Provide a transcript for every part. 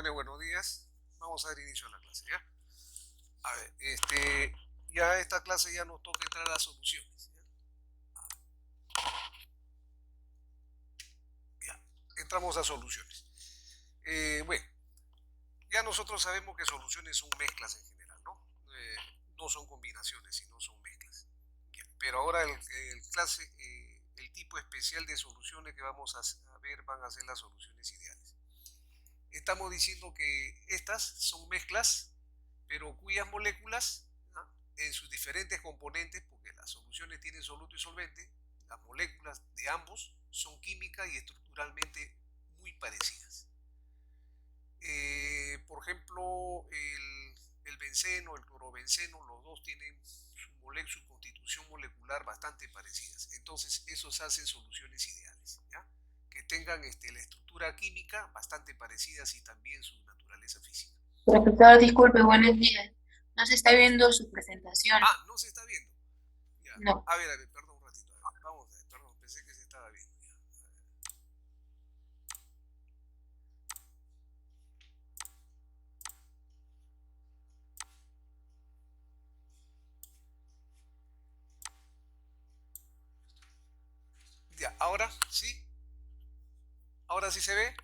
jóvenes, buenos días. Vamos a dar inicio a la clase, ¿ya? A ver, ya esta clase ya nos toca entrar a soluciones, ¿ya? Ya, entramos a soluciones. Bueno, ya nosotros sabemos que soluciones son mezclas en general, ¿no? No son combinaciones, sino son mezclas. Ya, pero ahora el tipo especial de soluciones que vamos a ver van a ser las soluciones ideales. Estamos diciendo que estas son mezclas, pero cuyas moléculas, ¿no?, en sus diferentes componentes, porque las soluciones tienen soluto y solvente, las moléculas de ambos son química y estructuralmente muy parecidas. Por ejemplo, el benceno, el clorobenceno, los dos tienen su constitución molecular bastante parecidas. Entonces, esos hacen soluciones ideales, ¿ya? Que tengan la estructura química bastante parecidas y también su naturaleza física. Profesor, disculpe, buenos días. No se está viendo su presentación. Ah, no se está viendo. Ya. No. A ver, perdón un ratito. A ver, vamos a ver, perdón, pensé que se estaba viendo. Ya. Ya, ahora sí. Ahora sí se ve.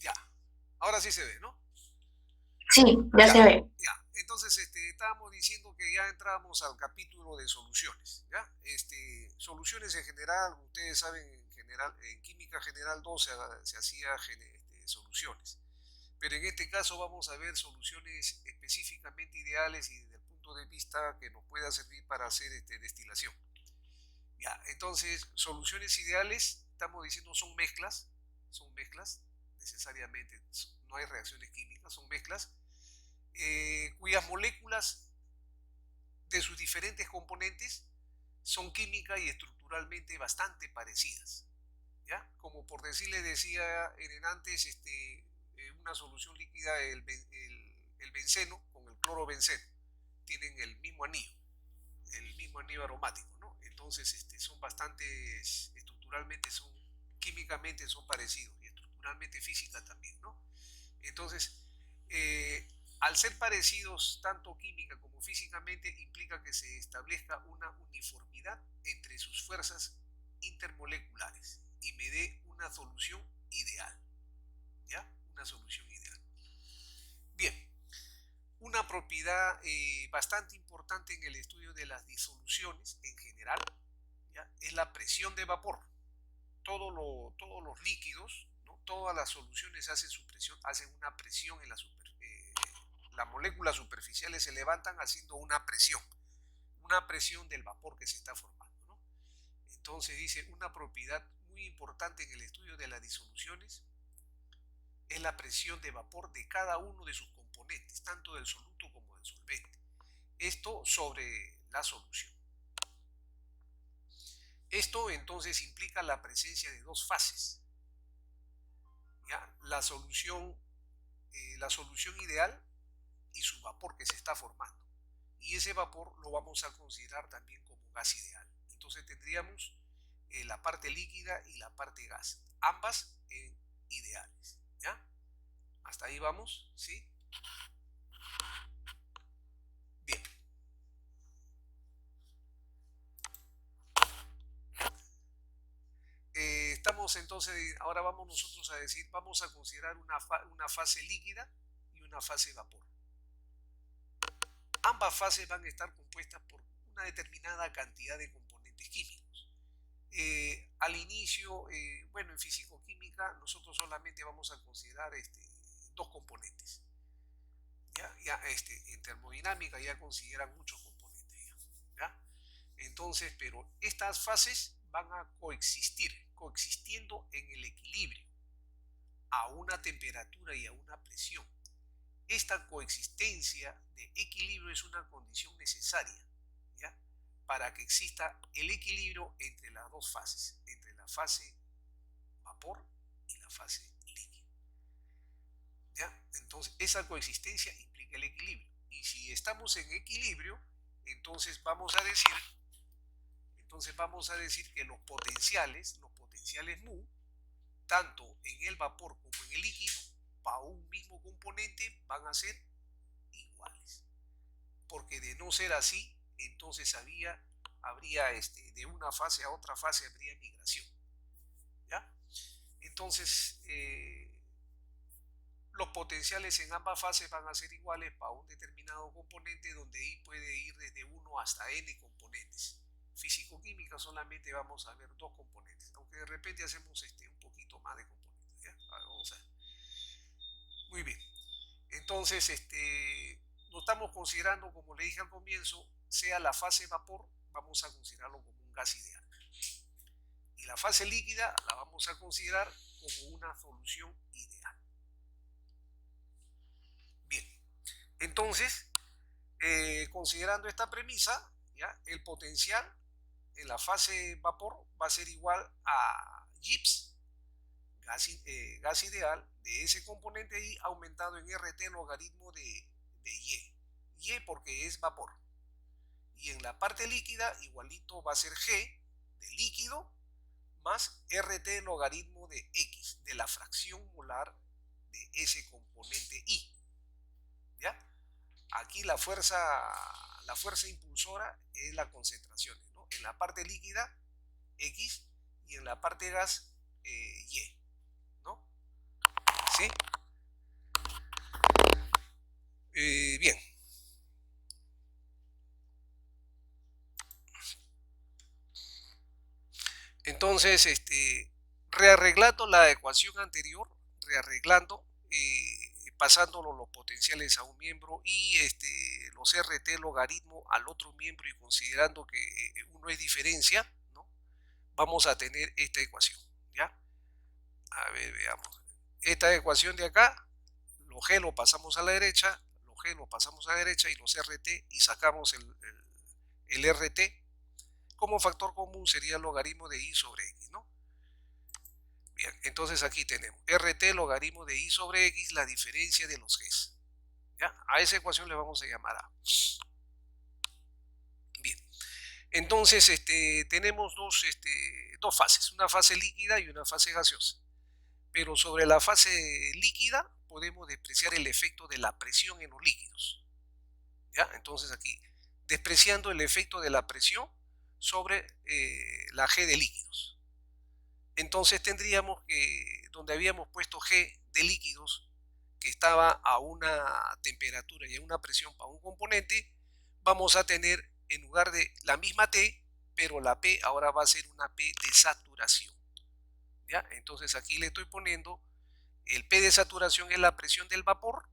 Ya. Ahora sí se ve, ¿no? Sí, ya Ya. se ve. Ya. Entonces, estábamos diciendo que ya entramos al capítulo de soluciones, ¿ya? Soluciones en general, ustedes saben, en general, en química general 2 se hacía soluciones. Pero en este caso vamos a ver soluciones específicamente ideales y desde el punto de vista que nos pueda servir para hacer destilación. Ya, entonces, soluciones ideales, estamos diciendo son mezclas, necesariamente, no hay reacciones químicas, son mezclas, cuyas moléculas de sus diferentes componentes son química y estructuralmente bastante parecidas, ¿ya? Como por decirle, decía en antes, una solución líquida, el benceno con el clorobenceno, tienen el mismo anillo aromático, ¿no? Entonces, son bastantes, estructuralmente son, químicamente son parecidos y estructuralmente física también, ¿no? Entonces, al ser parecidos tanto química como físicamente, implica que se establezca una uniformidad entre sus fuerzas intermoleculares y me dé una solución ideal, ¿ya? Una solución ideal. Bien, una propiedad bastante importante en el estudio de las disoluciones en general, ¿ya?, es la presión de vapor. Todos los líquidos, ¿no?, todas las soluciones hacen su presión, hacen una presión en las moléculas superficiales se levantan haciendo una presión del vapor que se está formando, ¿no? Entonces dice, una propiedad muy importante en el estudio de las disoluciones es la presión de vapor de cada uno de sus componentes, tanto del soluto como del solvente. Esto sobre la solución. Esto entonces implica la presencia de dos fases, ¿ya? La solución ideal y su vapor que se está formando. Y ese vapor lo vamos a considerar también como gas ideal. Entonces tendríamos la parte líquida y la parte gas, ambas ideales, ¿ya? Hasta ahí vamos, ¿sí? Bien. Estamos entonces, ahora vamos nosotros a decir, vamos a considerar una fase líquida y una fase vapor. Ambas fases van a estar compuestas por una determinada cantidad de componentes químicos. Al inicio, bueno, en fisicoquímica nosotros solamente vamos a considerar dos componentes. Ya, en termodinámica ya consideran muchos componentes. ¿Ya? Entonces, pero estas fases van a coexistiendo en el equilibrio, a una temperatura y a una presión. Esta coexistencia de equilibrio es una condición necesaria, ¿ya?, para que exista el equilibrio entre las dos fases, entre la fase vapor y la fase líquida, ¿ya? Entonces, esa coexistencia implica el equilibrio. Y si estamos en equilibrio, entonces vamos a decir que los potenciales mu, tanto en el vapor como en el líquido, componente van a ser iguales. Porque de no ser así, entonces habría de una fase a otra fase habría migración. ¿Ya? Entonces, los potenciales en ambas fases van a ser iguales para un determinado componente, donde I puede ir desde 1 hasta n componentes. Físico-química solamente vamos a ver 2 componentes, aunque de repente hacemos un poquito más de componentes. ¿Ya? Vamos a ver. Muy bien. Entonces, lo estamos considerando, como le dije al comienzo, sea la fase vapor, vamos a considerarlo como un gas ideal. Y la fase líquida la vamos a considerar como una solución ideal. Bien, entonces, considerando esta premisa, ¿ya? El potencial en la fase vapor va a ser igual a Gibbs, gas ideal, de ese componente I aumentado en RT logaritmo de Y. Y porque es vapor. Y en la parte líquida, igualito va a ser G de líquido más RT logaritmo de X, de la fracción molar de ese componente I. ¿Ya? Aquí la fuerza impulsora es la concentración, ¿no? En la parte líquida, X, y en la parte gas, Y, ¿no? ¿Sí? Bien. Entonces, rearreglando la ecuación anterior, pasándolo los potenciales a un miembro y los RT logaritmo al otro miembro, y considerando que uno es diferencia, ¿no? Vamos a tener esta ecuación, ¿ya? A ver, veamos. Esta ecuación de acá, los G lo pasamos a la derecha, los G lo pasamos a la derecha, y los RT, y sacamos el RT. Como factor común sería el logaritmo de I sobre X, ¿no? Bien, entonces aquí tenemos RT logaritmo de I sobre X, la diferencia de los Gs. ¿Ya? A esa ecuación le vamos a llamar A. Bien, entonces tenemos dos fases, una fase líquida y una fase gaseosa. Pero sobre la fase líquida podemos despreciar el efecto de la presión en los líquidos. ¿Ya? Entonces aquí, despreciando el efecto de la presión sobre la G de líquidos. Entonces tendríamos que, donde habíamos puesto G de líquidos, que estaba a una temperatura y a una presión para un componente, vamos a tener, en lugar de la misma T, pero la P ahora va a ser una P de saturación. ¿Ya? Entonces aquí le estoy poniendo el P de saturación, es la presión del vapor,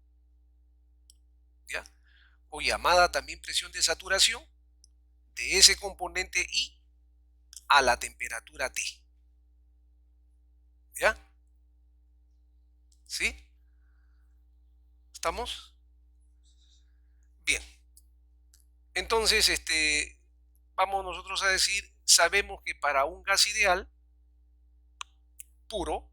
¿ya? O llamada también presión de saturación de ese componente I a la temperatura T. ¿Ya? ¿Sí? ¿Estamos? Bien. Entonces, vamos nosotros a decir, sabemos que para un gas ideal puro,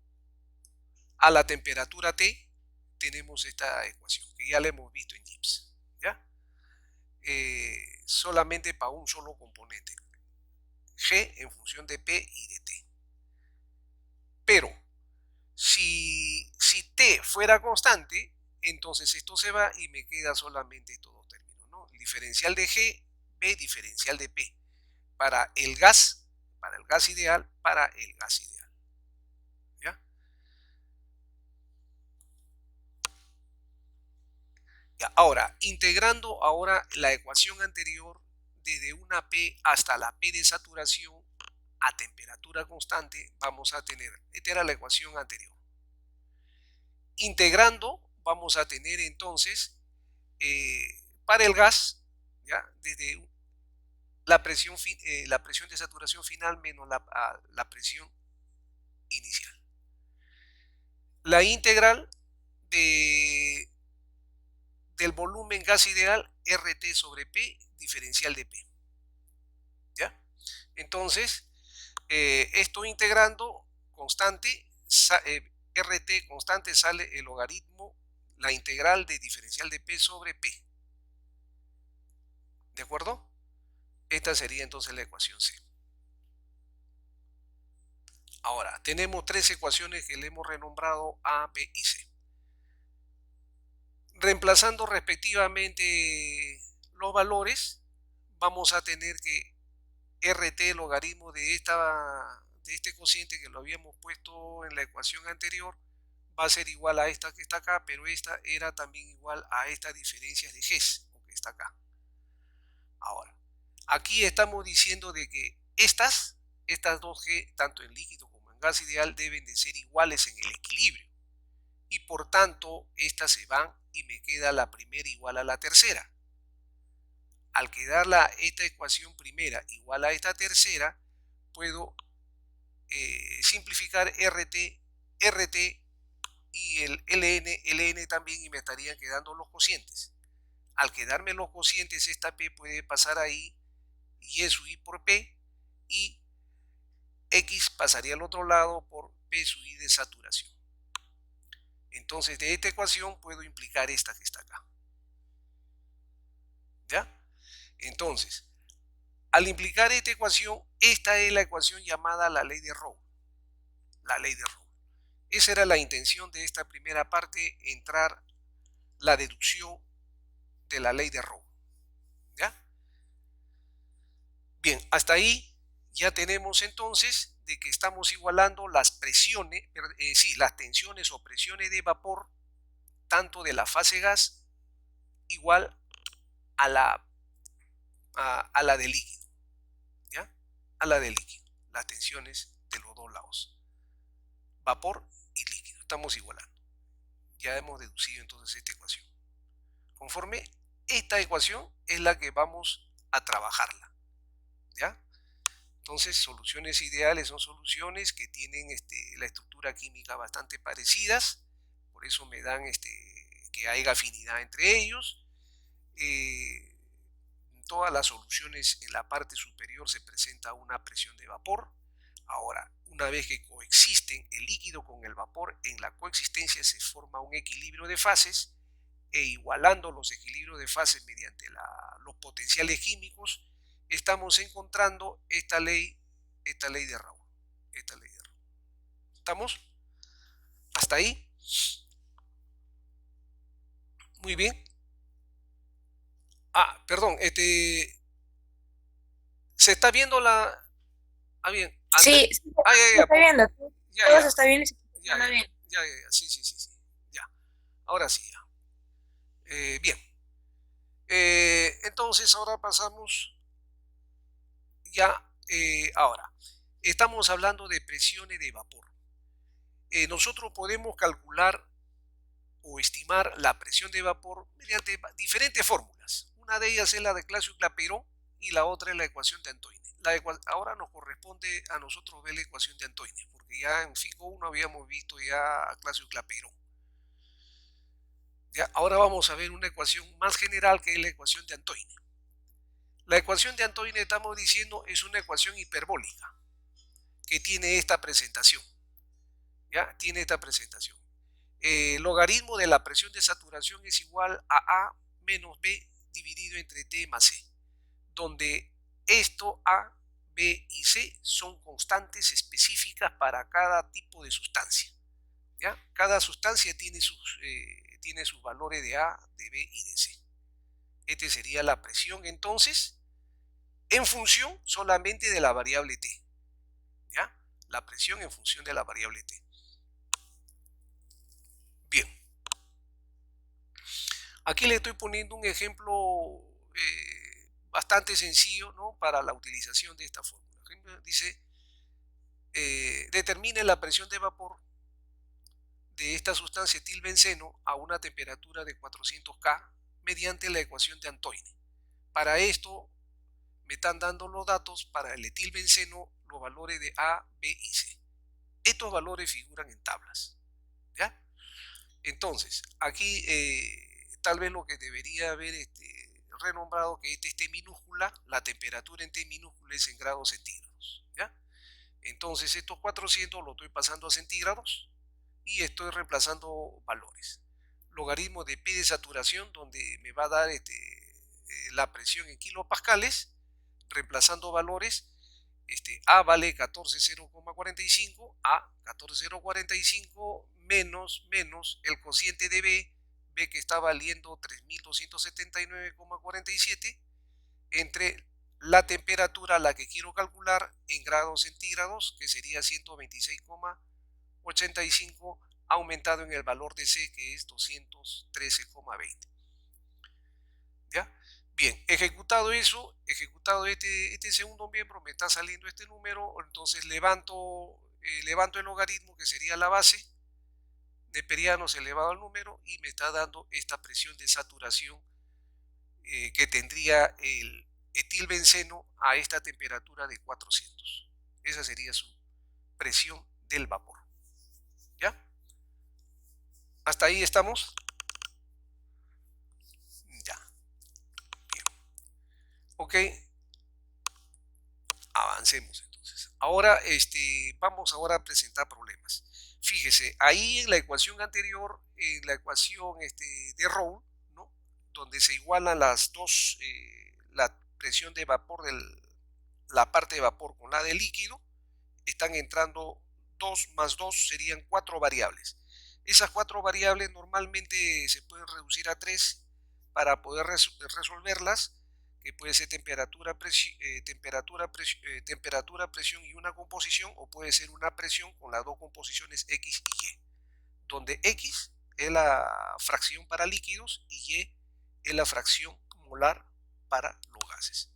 a la temperatura T, tenemos esta ecuación, que ya la hemos visto en Gibbs. ¿Ya? Solamente para un solo componente, G en función de P y de T. Pero si T fuera constante, entonces esto se va y me queda solamente estos dos términos, ¿no? El diferencial de G, B diferencial de P, para el gas ideal, para el gas ideal. ¿Ya? Ya, ahora, integrando ahora la ecuación anterior desde una P hasta la P de saturación a temperatura constante, vamos a tener, esta era la ecuación anterior. Integrando, vamos a tener entonces, para el gas, ¿ya? Desde la presión de saturación final menos la presión inicial. La integral del volumen gas ideal, RT sobre P, diferencial de P. ¿Ya? Entonces, esto integrando constante, RT constante, sale el logaritmo, la integral de diferencial de P sobre P. ¿De acuerdo? Esta sería entonces la ecuación C. Ahora, tenemos tres ecuaciones que le hemos renombrado A, B y C. Reemplazando respectivamente los valores, vamos a tener que RT logaritmo de este cociente que lo habíamos puesto en la ecuación anterior va a ser igual a esta que está acá, pero esta era también igual a estas diferencias de Hess, que está acá. Ahora, aquí estamos diciendo de que estas dos G, tanto en líquido como en gas ideal, deben de ser iguales en el equilibrio. Y por tanto, estas se van y me queda la primera igual a la tercera. Al quedar esta ecuación primera igual a esta tercera, puedo simplificar RT y el ln también, y me estarían quedando los cocientes. Al quedarme los cocientes, esta P puede pasar ahí, y es I por P, y X pasaría al otro lado por P sub I de saturación. Entonces, de esta ecuación puedo implicar esta que está acá. ¿Ya? Entonces, al implicar esta ecuación, esta es la ecuación llamada la ley de Rowe. La ley de Rowe. Esa era la intención de esta primera parte, entrar la deducción de la ley de Rowe. ¿Ya? Bien, hasta ahí ya tenemos entonces de que estamos igualando las presiones, las tensiones o presiones de vapor, tanto de la fase gas igual a la de líquido. ¿Ya? A la de líquido. Las tensiones de los dos lados. Vapor y líquido. Estamos igualando. Ya hemos deducido entonces esta ecuación. Conforme esta ecuación es la que vamos a trabajarla. ¿Ya? Entonces, soluciones ideales son soluciones que tienen la estructura química bastante parecidas. Por eso me dan que hay afinidad entre ellos. En todas las soluciones, en la parte superior se presenta una presión de vapor. Ahora, una vez que coexisten el líquido con el vapor, en la coexistencia se forma un equilibrio de fases, e igualando los equilibrios de fases mediante los potenciales químicos, estamos encontrando esta ley de Raoult. ¿Estamos? ¿Hasta ahí? Muy bien. Perdón, ¿se está viendo la...? Bien. Sí, sí, se está viendo. Todo está bien y se está bien. Sí. Ya. Ahora sí, ya. Bien. Entonces ahora pasamos ya. Ahora, estamos hablando de presiones de vapor. Nosotros podemos calcular o estimar la presión de vapor mediante diferentes fórmulas. Una de ellas es la de Clausius-Clapeyron y la otra es la ecuación de Antoine. Ahora nos corresponde a nosotros ver la ecuación de Antoine, porque ya en FICO 1 habíamos visto ya a Clausius-Clapeyron. Ahora vamos a ver una ecuación más general, que es la ecuación de Antoine. La ecuación de Antoine, estamos diciendo, es una ecuación hiperbólica que tiene esta presentación. ¿Ya? Tiene esta presentación. Logaritmo de la presión de saturación es igual a A menos B dividido entre T más C, donde esto A, B y C son constantes específicas para cada tipo de sustancia. ¿Ya? Cada sustancia tiene sus valores de A, de B y de C. Esta sería la presión entonces en función solamente de la variable T. ¿Ya? La presión en función de la variable T. Bien. Aquí le estoy poniendo un ejemplo bastante sencillo, ¿no?, para la utilización de esta fórmula. Dice, determine la presión de vapor de esta sustancia etilbenceno a una temperatura de 400 K mediante la ecuación de Antoine. Para esto me están dando los datos para el etilbenceno, los valores de A, B y C. Estos valores figuran en tablas. ¿Ya? Entonces, aquí tal vez lo que debería haber renombrado, que esté minúscula, la temperatura en T minúscula es en grados centígrados. ¿Ya? Entonces, estos 400 lo estoy pasando a centígrados y estoy reemplazando valores. Logaritmo de P de saturación, donde me va a dar la presión en kilopascales, reemplazando valores. A vale 14,045, A 14,045 menos el cociente de B ve que está valiendo 3279,47 entre la temperatura a la que quiero calcular en grados centígrados, que sería 126,85, aumentado en el valor de C, que es 213,20. ¿Ya? Bien, ejecutado eso, ejecutado este segundo miembro, me está saliendo este número, entonces levanto el logaritmo, que sería la base, neperianos elevado al número, y me está dando esta presión de saturación que tendría el etilbenceno a esta temperatura de 400. Esa sería su presión del vapor. ¿Ya? ¿Hasta ahí estamos? Ya. Bien. Ok. Avancemos entonces. Ahora, vamos ahora a presentar problemas. Fíjese, ahí en la ecuación anterior, en la ecuación de Rowe, ¿no? Donde se igualan las dos, la presión de vapor de la parte de vapor con la de líquido, están entrando 2 más 2 serían 4 variables. Esas 4 variables normalmente se pueden reducir a 3 para poder resolverlas, que puede ser temperatura, presión y una composición, o puede ser una presión con las dos composiciones X y Y, donde X es la fracción para líquidos y Y es la fracción molar para los gases.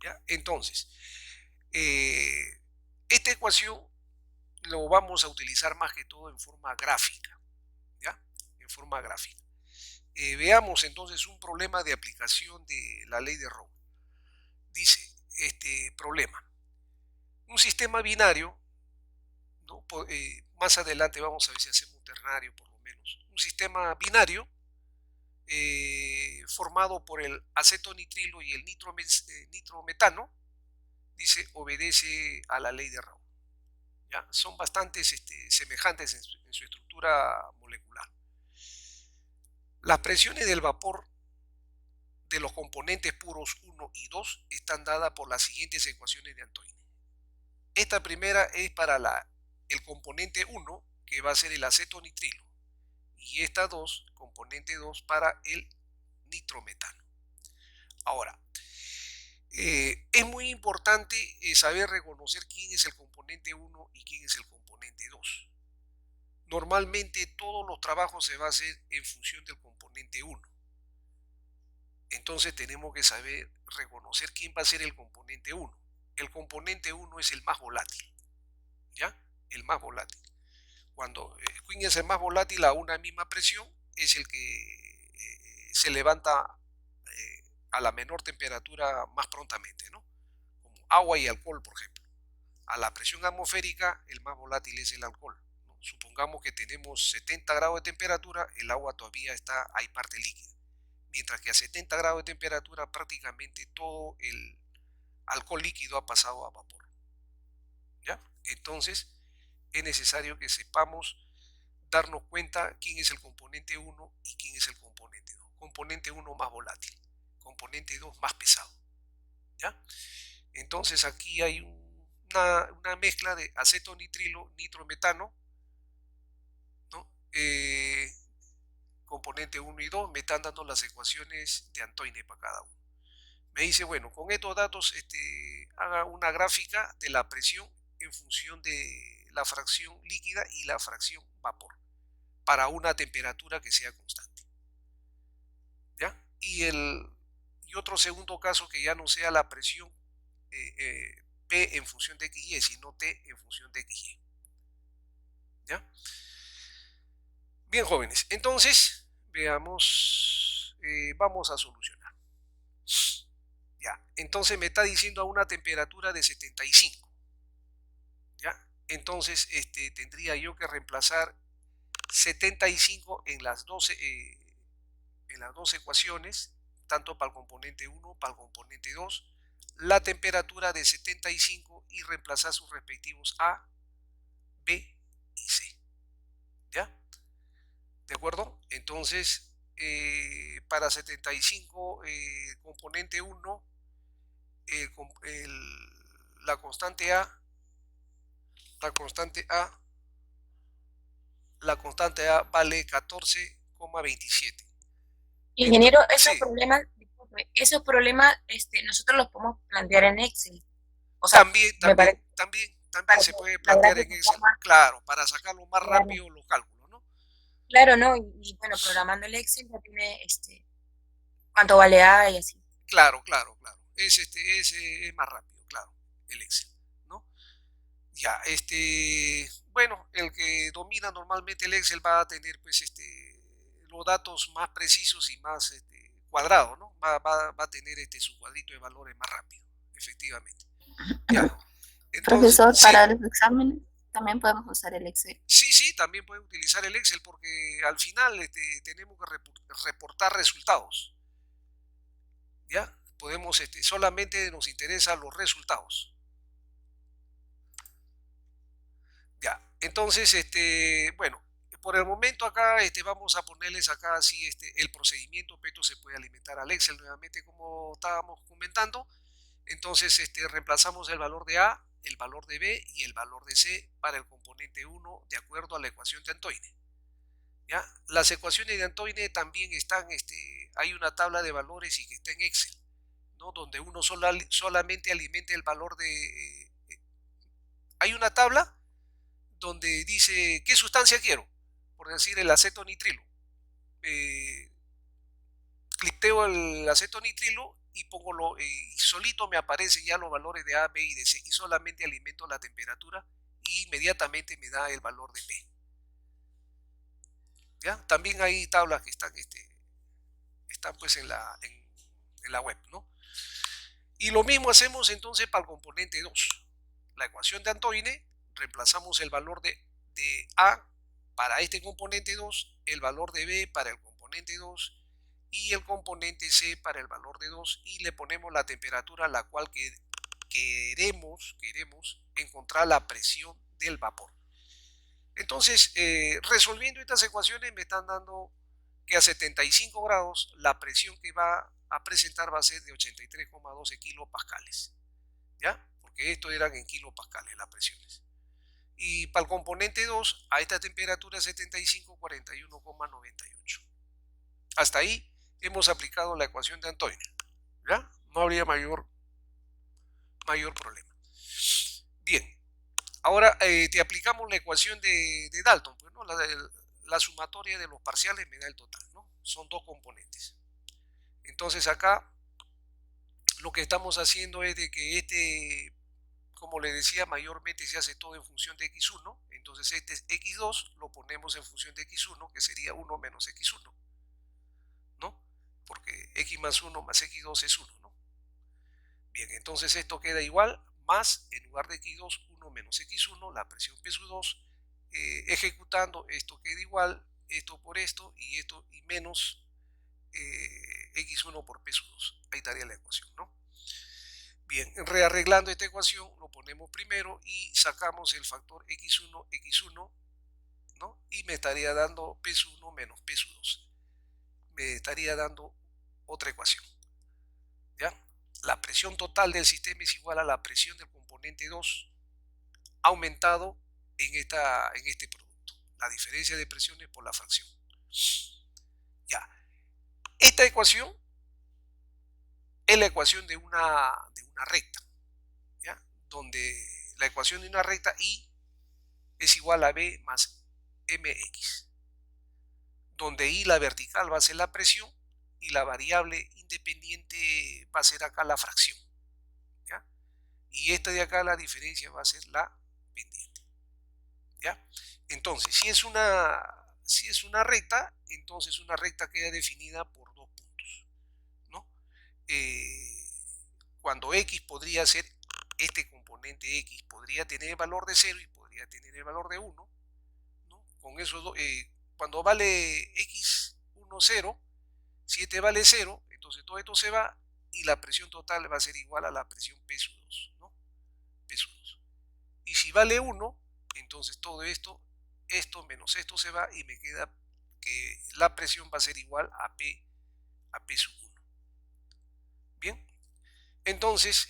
¿Ya? Entonces, esta ecuación lo vamos a utilizar más que todo en forma gráfica. ¿Ya? En forma gráfica. Veamos entonces un problema de aplicación de la ley de Rowe. Dice, problema. Un sistema binario, ¿no? Más adelante vamos a ver si hacemos ternario por lo menos. Un sistema binario formado por el acetonitrilo y el nitrometano, dice, obedece a la ley de Rowe. ¿Ya? Son bastante semejantes en su estructura molecular. Las presiones del vapor de los componentes puros 1 y 2 están dadas por las siguientes ecuaciones de Antoine. Esta primera es para el componente 1, que va a ser el acetonitrilo, y esta 2, componente 2, para el nitrometano. Ahora, es muy importante saber reconocer quién es el componente 1 y quién es el componente 2. Normalmente todos los trabajos se van a hacer en función del componente 1. Entonces tenemos que saber reconocer quién va a ser el componente 1. El componente 1 es el más volátil. ¿Ya? El más volátil. Cuando quién es el más volátil a una misma presión, es el que se levanta a la menor temperatura más prontamente, ¿no? Como agua y alcohol, por ejemplo. A la presión atmosférica, el más volátil es el alcohol, ¿no? Supongamos que tenemos 70 grados de temperatura, el agua todavía hay parte líquida. Mientras que a 70 grados de temperatura prácticamente todo el alcohol líquido ha pasado a vapor. ¿Ya? Entonces es necesario que sepamos darnos cuenta quién es el componente 1 y quién es el componente 2. Componente 1 más volátil, componente 2 más pesado. ¿Ya? Entonces aquí hay una mezcla de acetonitrilo, nitrometano, ¿no? Componente 1 y 2, me están dando las ecuaciones de Antoine para cada uno. Me dice, bueno, con estos datos haga una gráfica de la presión en función de la fracción líquida y la fracción vapor para una temperatura que sea constante. ¿Ya? Y otro segundo caso que ya no sea la presión P en función de XY, sino T en función de XY. ¿Ya? Bien, jóvenes, entonces veamos, vamos a solucionar. Ya, entonces me está diciendo a una temperatura de 75. ¿Ya? Entonces tendría yo que reemplazar 75 en las dos ecuaciones, tanto para el componente 1, para el componente 2, la temperatura de 75 y reemplazar sus respectivos A, B y C. ¿Ya? ¿De acuerdo? Entonces, para 75, componente 1, la constante A, la constante A, la constante A vale 14,27. Ingeniero, Sí, disculpe, esos problemas, nosotros los podemos plantear en Excel. O sea, también, me también, parece también, también para que se puede la plantear en gráfica sea Excel, más claro, para sacarlo más clara. rápido los cálculos, ¿no? Claro, ¿no? Bueno, programando el Excel ya tiene cuánto vale A y así. Claro, claro, claro. Es más rápido, claro, el Excel, ¿no? Ya, bueno, el que domina normalmente el Excel va a tener, pues, los datos más precisos y más, cuadrados, ¿no? Va a tener, su cuadrito de valores más rápido, efectivamente. Ya, entonces, Profesor, sí, para los exámenes también podemos usar el Excel. sí, sí, también puede utilizar el Excel porque al final, tenemos que reportar resultados, ¿ya? Podemos, solamente nos interesan los resultados. Ya, entonces, bueno, por el momento acá, vamos a ponerles acá así, el procedimiento, pero esto se puede alimentar al Excel nuevamente como estábamos comentando. Entonces, reemplazamos el valor de A, el valor de B y el valor de C para el componente 1 de acuerdo a la ecuación de Antoine. ¿Ya? Las ecuaciones de Antoine también están, hay una tabla de valores y que está en Excel, ¿no? Donde uno solamente alimenta el valor de... hay una tabla donde dice qué sustancia quiero, por decir el acetonitrilo. Eh, Cliqueo el acetonitrilo y y solito me aparecen ya los valores de A, B y de C y solamente alimento la temperatura y inmediatamente me da el valor de P. ¿Ya? También hay tablas que están pues en la web, ¿no? Y lo mismo hacemos entonces para el componente 2. La ecuación de Antoine, reemplazamos el valor de A para este componente 2, el valor de B para el componente 2 y el componente C para el valor de 2 y le ponemos la temperatura a la cual queremos encontrar la presión del vapor. Entonces, resolviendo estas ecuaciones me están dando que a 75 grados la presión que va a presentar va a ser de 83,12 kilopascales. ¿Ya? Porque esto eran en kilopascales las presiones. Y para el componente 2, a esta temperatura 75, 41,98. Hasta ahí hemos aplicado la ecuación de Antoine. ¿Ya? No habría mayor problema. Bien, ahora, te aplicamos la ecuación de Dalton, pues, ¿no? La sumatoria de los parciales me da el total, ¿no? Son dos componentes. Entonces acá lo que estamos haciendo es de que como le decía, mayormente se hace todo en función de x1, entonces este es x2, lo ponemos en función de x1, que sería 1 menos x1, ¿no? Porque x más 1 más x2 es 1, ¿no? Bien, entonces esto queda igual, más, en lugar de x2, 1 menos x1, la presión P sub 2, ejecutando, esto queda igual, esto por esto, y menos x1 por P sub 2. Ahí estaría la ecuación, ¿no? Bien, rearreglando esta ecuación, lo ponemos primero y sacamos el factor x1, x1, ¿no? Y me estaría dando P sub 1 menos P sub 2. Me estaría dando otra ecuación, ¿ya? La presión total del sistema es igual a la presión del componente 2 aumentado en este producto. La diferencia de presiones por la fracción. Ya. Esta ecuación es la ecuación de una recta, ¿ya? Donde la ecuación de una recta I es igual a B más mx, donde I la vertical va a ser la presión y la variable independiente va a ser acá la fracción, ¿ya? Y esta de acá la diferencia va a ser la pendiente, ¿ya? Entonces, si es una recta, entonces una recta queda definida por dos puntos, ¿no? Cuando x podría ser, este componente x podría tener el valor de 0 y podría tener el valor de 1, ¿no? Con eso, cuando vale x1, 0, 7 vale 0, entonces todo esto se va y la presión total va a ser igual a la presión P sub 2, ¿no? P sub 2. Y si vale 1, entonces todo esto menos esto se va y me queda que la presión va a ser igual a P sub 1. Bien, entonces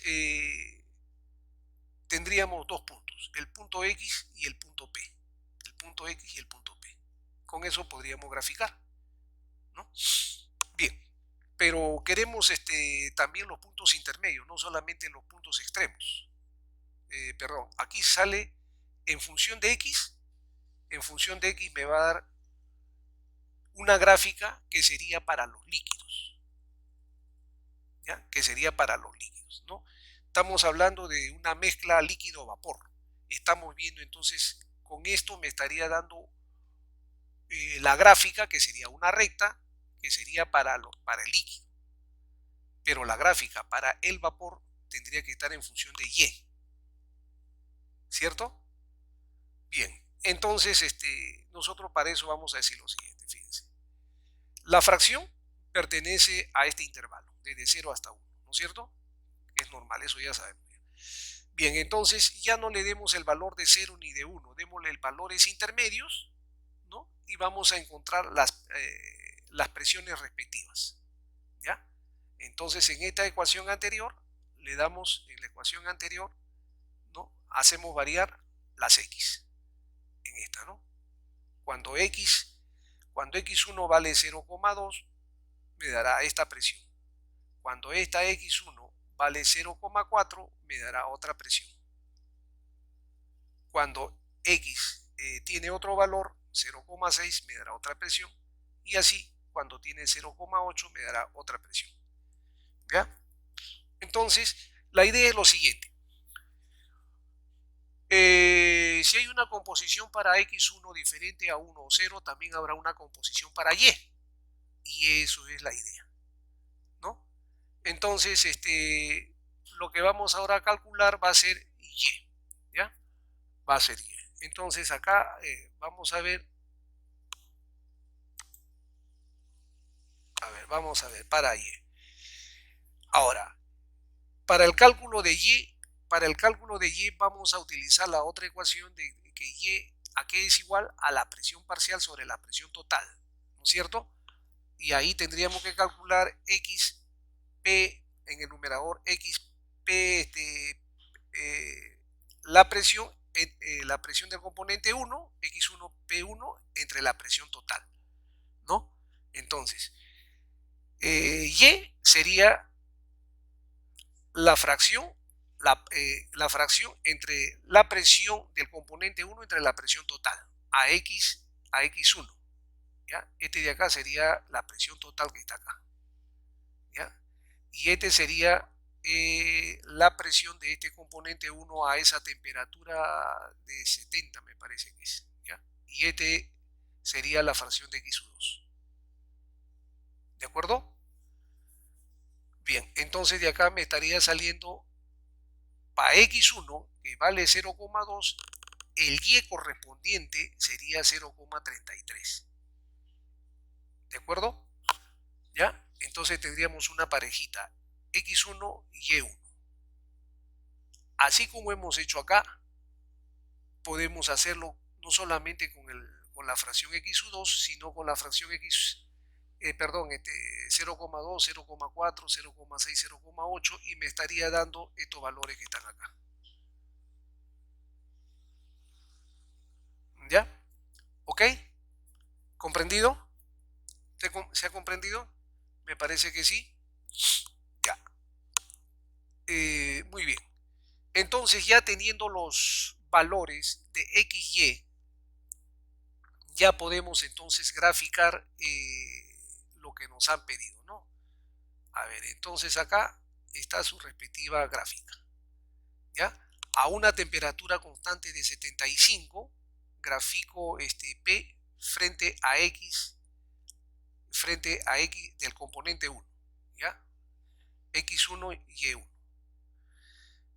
tendríamos dos puntos, el punto X y el punto P. El punto X y el punto P. Con eso podríamos graficar, ¿no? Bien, pero queremos también los puntos intermedios, no solamente los puntos extremos. Perdón, aquí sale en función de x me va a dar una gráfica que sería para los líquidos, ¿ya? Que sería para los líquidos, ¿no? Estamos hablando de una mezcla líquido-vapor. Estamos viendo entonces, con esto me estaría dando la gráfica, que sería una recta, que sería para el líquido. Pero la gráfica para el vapor tendría que estar en función de y. ¿Cierto? Bien, entonces nosotros para eso vamos a decir lo siguiente, fíjense. La fracción pertenece a este intervalo, desde 0 hasta 1, ¿no es cierto? Es normal, eso ya sabemos. Bien, entonces ya no le demos el valor de 0 ni de 1, démosle el valores intermedios, ¿no? Y vamos a encontrar las presiones respectivas, ¿ya? Entonces en esta ecuación anterior, le damos en la ecuación anterior, ¿no? Hacemos variar las x en esta, ¿no? Cuando x1 vale 0,2, me dará esta presión. Cuando esta x1 vale 0,4, me dará otra presión. Cuando x tiene otro valor, 0,6, me dará otra presión. Y así, cuando tiene 0,8, me dará otra presión. ¿Ya? Entonces, la idea es lo siguiente. Si hay una composición para x1 diferente a 1 o 0, también habrá una composición para y. Y eso es la idea, ¿no? Entonces, lo que vamos ahora a calcular va a ser y, ¿ya? Va a ser y. Entonces acá vamos a ver, vamos a ver, para y. Ahora, para el cálculo de y vamos a utilizar la otra ecuación de que y a qué es igual a la presión parcial sobre la presión total, ¿no es cierto? Y ahí tendríamos que calcular xp en el numerador, xp, la presión del componente 1, x1p1 entre la presión total, ¿no? Entonces, y sería la fracción entre la presión del componente 1 entre la presión total a x1, ¿ya? Este de acá sería la presión total que está acá, ¿ya? Y este sería la presión de este componente 1 a esa temperatura de 70, me parece que es, ¿ya? Y este sería la fracción de x2. ¿De acuerdo? Bien, entonces de acá me estaría saliendo para x1, que vale 0,2, el y correspondiente sería 0,33. ¿De acuerdo? ¿Ya? Entonces tendríamos una parejita, x1 y y1. Así como hemos hecho acá, podemos hacerlo no solamente con la fracción x2, sino con la fracción 0,2, 0,4, 0,6, 0,8 y me estaría dando estos valores que están acá. ¿Ya? ¿Ok? ¿Comprendido? ¿Se ha comprendido? Me parece que sí. Ya. Muy bien. Entonces, ya teniendo los valores de x, y, ya podemos entonces graficar lo que nos han pedido, ¿no? A ver, entonces acá está su respectiva gráfica, ¿ya? A una temperatura constante de 75, grafico P frente a X del componente 1, ¿ya? X1 y Y1.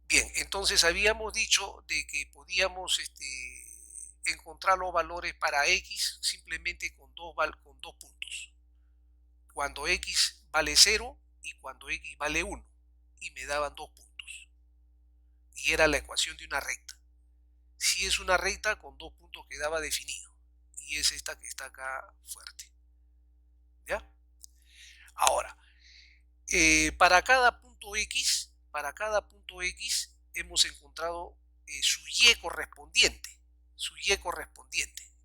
Bien, entonces habíamos dicho de que podíamos encontrar los valores para X simplemente con dos puntos. Cuando X vale 0 y cuando X vale 1. Y me daban 2 puntos. Y era la ecuación de una recta. Si es una recta, con 2 puntos quedaba definido. Y es esta que está acá fuerte. ¿Ya? Ahora, para cada punto X hemos encontrado su Y correspondiente.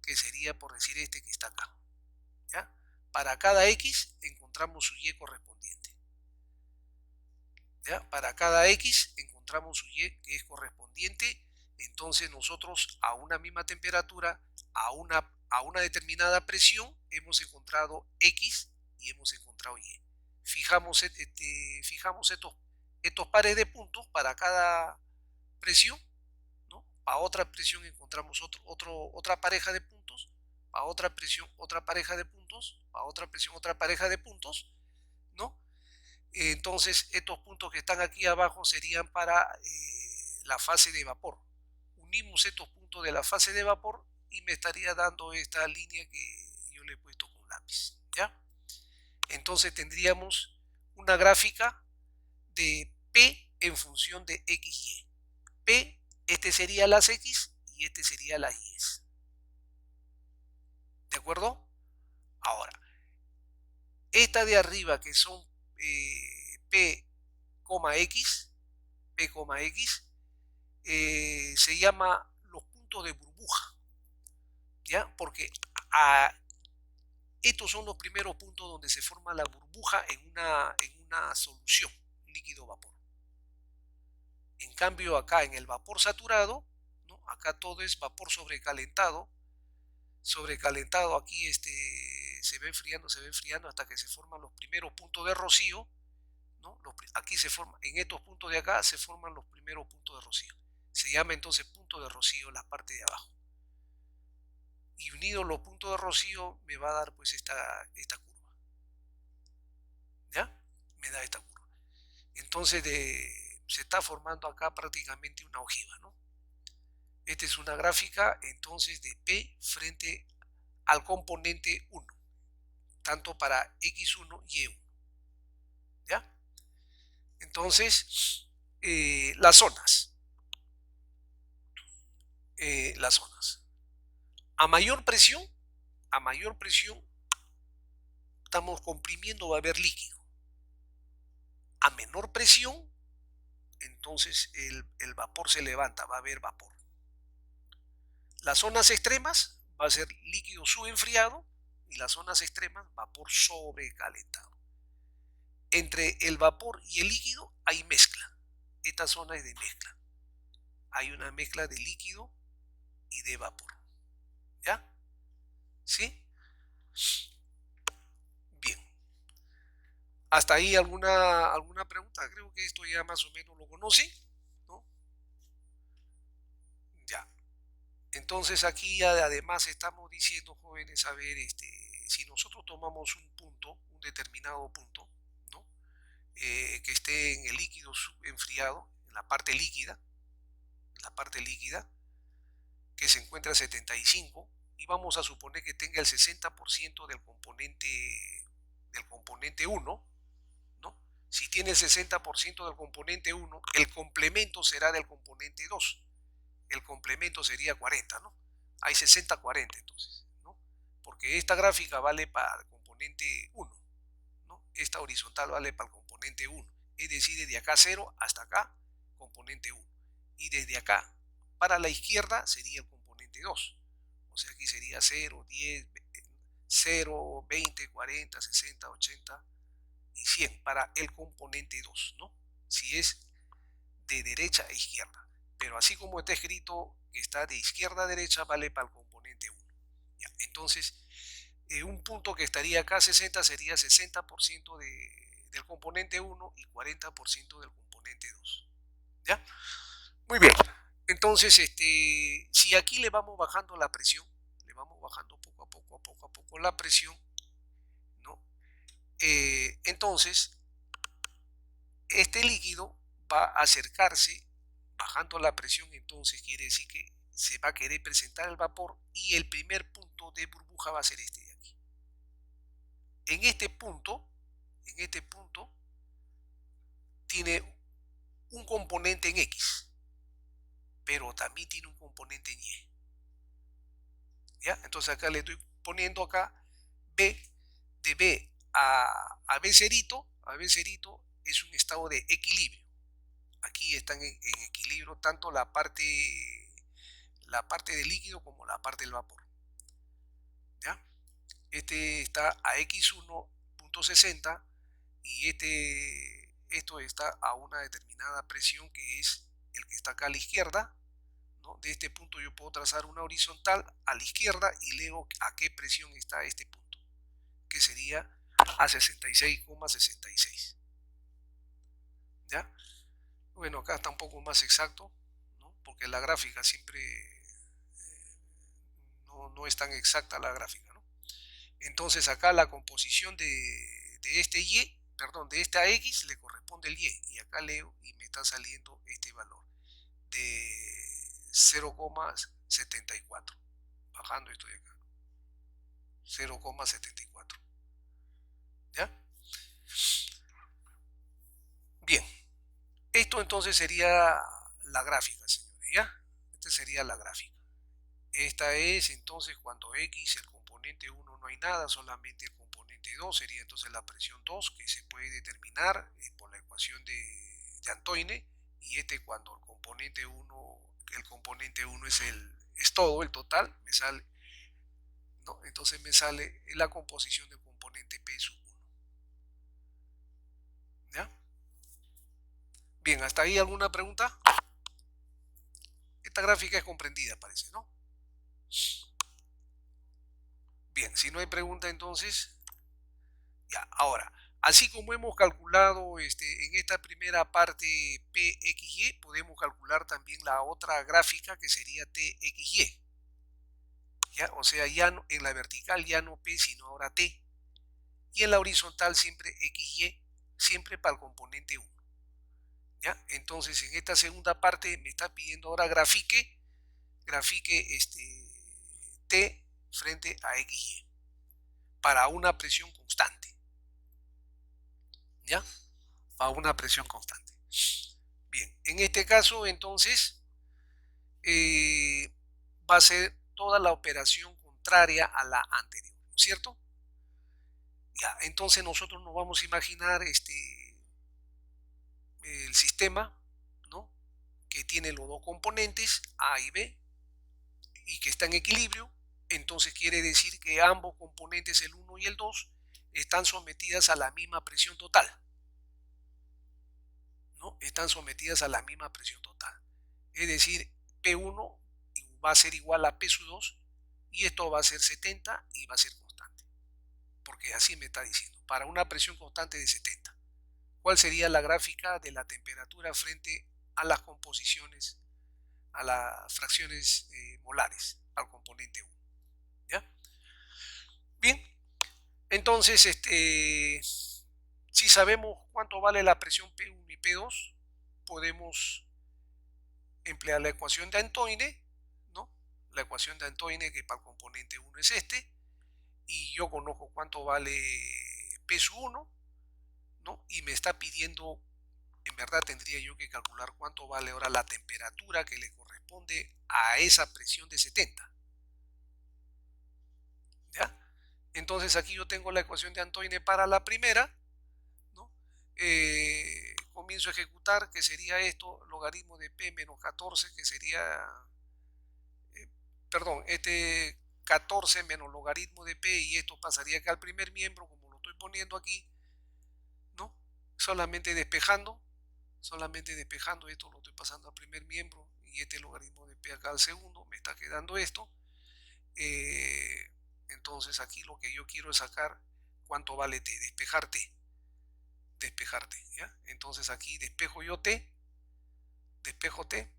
Que sería, por decir, este que está acá. ¿Ya? Para cada X encontramos su Y correspondiente. ¿ya? Para cada X encontramos su Y que es correspondiente. Entonces nosotros a una misma temperatura, a una determinada presión, hemos encontrado X y hemos encontrado Y. Fijamos estos pares de puntos para cada presión, ¿no? Para otra presión encontramos otra pareja de puntos, para otra presión otra pareja de puntos, para otra presión otra pareja de puntos, ¿no? Entonces estos puntos que están aquí abajo serían para la fase de vapor. Unimos estos puntos de la fase de vapor y me estaría dando esta línea que yo le he puesto con lápiz, ¿ya? Entonces tendríamos una gráfica de P en función de XY. P, este sería las X y este sería las Y. ¿De acuerdo? Ahora, esta de arriba que son P, X, se llama los puntos de burbuja, ¿ya? Porque estos son los primeros puntos donde se forma la burbuja en una solución líquido-vapor. En cambio acá en el vapor saturado, ¿no? Acá todo es vapor sobrecalentado. Sobrecalentado aquí se va enfriando hasta que se forman los primeros puntos de rocío, ¿no? Aquí se forma, en estos puntos de acá se forman los primeros puntos de rocío. Se llama entonces punto de rocío la parte de abajo. Y unidos los puntos de rocío me va a dar pues esta curva. ¿Ya? Me da esta curva. Entonces se está formando acá prácticamente una ojiva, ¿no? Esta es una gráfica entonces de P frente al componente 1, tanto para X1 y Y1. ¿Ya? Entonces, las zonas. Las zonas. A mayor presión, estamos comprimiendo, va a haber líquido. A menor presión, entonces el vapor se levanta, va a haber vapor. Las zonas extremas va a ser líquido subenfriado y las zonas extremas vapor sobrecalentado. Entre el vapor y el líquido hay mezcla. Esta zona es de mezcla. Hay una mezcla de líquido y de vapor. ¿Ya? ¿Sí? Bien. ¿Hasta ahí alguna pregunta? Creo que esto ya más o menos lo conocen, ¿no? Ya. Entonces aquí además estamos diciendo, jóvenes, a ver, si nosotros tomamos un punto, un determinado punto, ¿no? Que esté en el líquido enfriado, en la parte líquida, que se encuentra a 75, y vamos a suponer que tenga el 60% del componente 1, ¿no? Si tiene el 60% del componente 1, el complemento será del componente 2. El complemento sería 40, ¿no? Hay 60-40 entonces, ¿no? Porque esta gráfica vale para el componente 1, ¿no? Esta horizontal vale para el componente 1. Es decir, desde acá 0 hasta acá, componente 1. Y desde acá para la izquierda sería el componente 2. O sea, aquí sería 0, 10, 0, 20, 40, 60, 80 y 100 para el componente 2, ¿no? Si es de derecha a izquierda. Pero así como está escrito que está de izquierda a derecha, vale para el componente 1. Ya, entonces, un punto que estaría acá 60 sería 60% del componente 1 y 40% del componente 2. ¿Ya? Muy bien. Entonces, si aquí le vamos bajando la presión, le vamos bajando poco a poco la presión, ¿no? Entonces, este líquido va a acercarse, bajando la presión, entonces quiere decir que se va a querer presentar el vapor y el primer punto de burbuja va a ser este de aquí. En este punto tiene un componente en X, pero también tiene un componente en Y. ¿Ya? Entonces acá le estoy poniendo acá B, de B a B cerito es un estado de equilibrio. Aquí están en equilibrio tanto la parte del líquido como la parte del vapor. ¿Ya? Este está a X1.60 y esto está a una determinada presión que es el que está acá a la izquierda, ¿no? De este punto yo puedo trazar una horizontal a la izquierda y leo a qué presión está este punto, que sería a 66,66. ¿Ya? Bueno, acá está un poco más exacto, ¿no? Porque la gráfica siempre no es tan exacta la gráfica, ¿no? Entonces acá la composición de este Y, perdón, de esta X le corresponde el Y acá leo y me está saliendo este valor de 0,74, bajando esto de acá, 0,74. ¿Ya? Bien, esto entonces sería la gráfica, señores, ¿ya? Esta sería la gráfica. Esta es entonces cuando X, el componente 1 no hay nada, solamente el componente 2, sería entonces la presión 2 que se puede determinar por la ecuación de Antoine, y cuando el componente 1 es todo, el total, me sale, ¿no? Entonces me sale la composición del componente P sub 1. ¿Ya? Bien, ¿hasta ahí alguna pregunta? Esta gráfica es comprendida, parece, ¿no? Bien, si no hay pregunta entonces, ya, ahora, así como hemos calculado en esta primera parte PXY, podemos calcular también la otra gráfica que sería TXY. ¿Ya? O sea, ya no, en la vertical ya no P, sino ahora T. Y en la horizontal siempre XY, siempre para el componente 1. ¿Ya? Entonces, en esta segunda parte me está pidiendo ahora grafique T frente a XY para una presión constante. ¿Ya? A una presión constante. Bien, en este caso entonces va a ser toda la operación contraria a la anterior, ¿no es cierto? Ya, entonces nosotros nos vamos a imaginar el sistema, ¿no? Que tiene los dos componentes A y B y que está en equilibrio. Entonces quiere decir que ambos componentes, el 1 y el 2, están sometidas a la misma presión total, ¿no? Están sometidas a la misma presión total. Es decir, P1 va a ser igual a P sub 2 y esto va a ser 70 y va a ser constante. Porque así me está diciendo, para una presión constante de 70. ¿Cuál sería la gráfica de la temperatura frente a las composiciones, a las fracciones molares, al componente 1? ¿Ya? Bien, entonces, si sabemos cuánto vale la presión P1 y P2, podemos emplear la ecuación de Antoine, ¿no? La ecuación de Antoine que para el componente 1 es y yo conozco cuánto vale P sub 1, ¿no? Y me está pidiendo, en verdad tendría yo que calcular cuánto vale ahora la temperatura que le corresponde a esa presión de 70. ¿Ya? Entonces aquí yo tengo la ecuación de Antoine para la primera, ¿no? Comienzo a ejecutar, que sería esto, logaritmo de P menos 14, que sería, perdón, 14 menos logaritmo de P, y esto pasaría acá al primer miembro, como lo estoy poniendo aquí, ¿no? Solamente despejando, esto lo estoy pasando al primer miembro, y este logaritmo de P acá al segundo, me está quedando esto. Entonces aquí lo que yo quiero es sacar cuánto vale T, despejar T, ¿ya? Entonces aquí despejo yo T, despejo T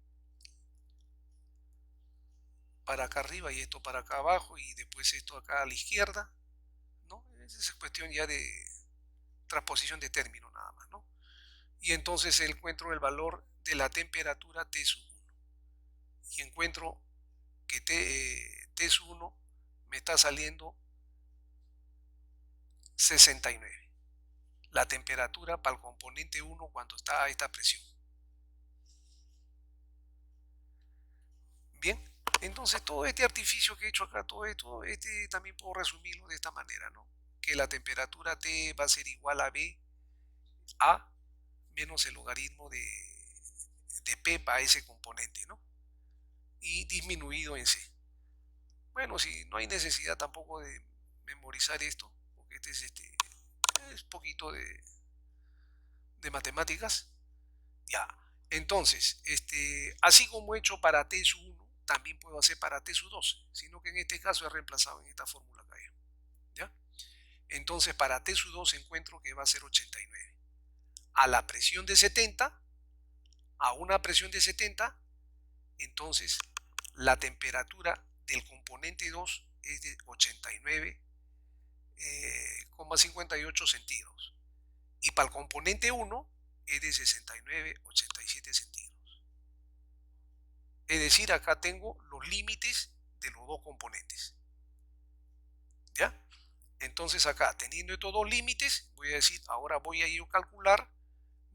para acá arriba y esto para acá abajo y después esto acá a la izquierda, ¿no? Esa es cuestión ya de transposición de término nada más, ¿no? Y entonces encuentro el valor de la temperatura T sub 1 y encuentro que T sub 1 me está saliendo 69, la temperatura para el componente 1 cuando está a esta presión. Bien, entonces todo este artificio que he hecho acá, todo esto, también puedo resumirlo de esta manera, ¿no? Que la temperatura T va a ser igual a B A menos el logaritmo de P para ese componente, ¿no? Y disminuido en C. Bueno, si no hay necesidad tampoco de memorizar esto, porque es poquito de de matemáticas. Ya, entonces, así como he hecho para T sub 1, también puedo hacer para T sub 2, sino que en este caso he reemplazado en esta fórmula acá. ¿Ya? Entonces, para T sub 2 encuentro que va a ser 89. A la presión de 70, a una presión de 70, entonces la temperatura del componente 2 es de 89,58 centígrados. Y para el componente 1 es de 69,87 centígrados. Es decir, acá tengo los límites de los dos componentes. ¿Ya? Entonces acá, teniendo estos dos límites, voy a decir, ahora voy a ir a calcular,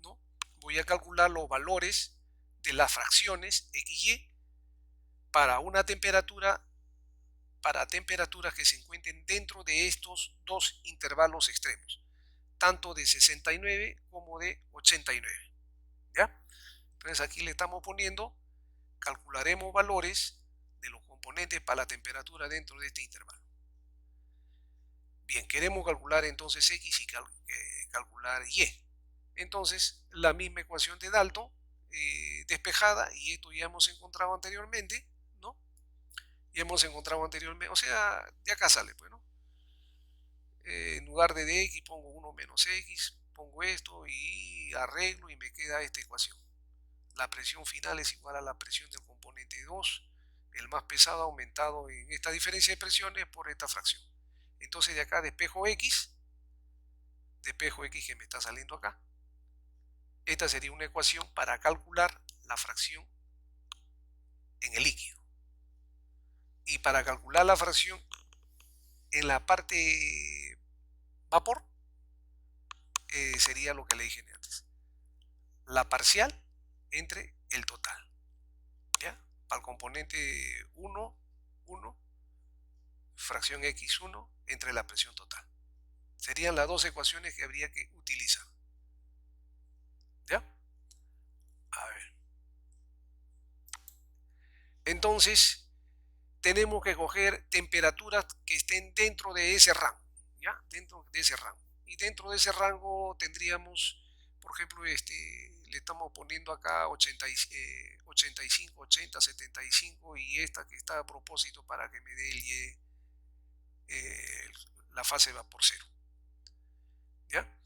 ¿no? Voy a calcular los valores de las fracciones XY para una temperatura, para temperaturas que se encuentren dentro de estos dos intervalos extremos, tanto de 69 como de 89. ¿Ya? Entonces aquí le estamos poniendo, calcularemos valores de los componentes para la temperatura dentro de este intervalo. Bien, queremos calcular entonces X y calcular Y. Entonces, la misma ecuación de Dalton despejada, y esto ya hemos encontrado anteriormente, ¿no? Ya hemos encontrado anteriormente, o sea, de acá sale, pues, ¿no? En lugar de dx pongo 1 menos x, pongo esto y arreglo y me queda esta ecuación. La presión final es igual a la presión del componente 2, el más pesado aumentado en esta diferencia de presiones por esta fracción. Entonces de acá despejo x que me está saliendo acá. Esta sería una ecuación para calcular la fracción en el líquido. Y para calcular la fracción en la parte vapor, sería lo que le dije antes. La parcial entre el total. ¿Ya? Para el componente 1, fracción x1 entre la presión total. Serían las dos ecuaciones que habría que utilizar. ¿Ya? A ver. Entonces, tenemos que coger temperaturas que estén dentro de ese rango. ¿Ya? Dentro de ese rango. Y dentro de ese rango tendríamos, por ejemplo, le estamos poniendo acá 85, 80, 75 y esta que está a propósito para que me dé el Y, la fase vapor cero. ¿Ya?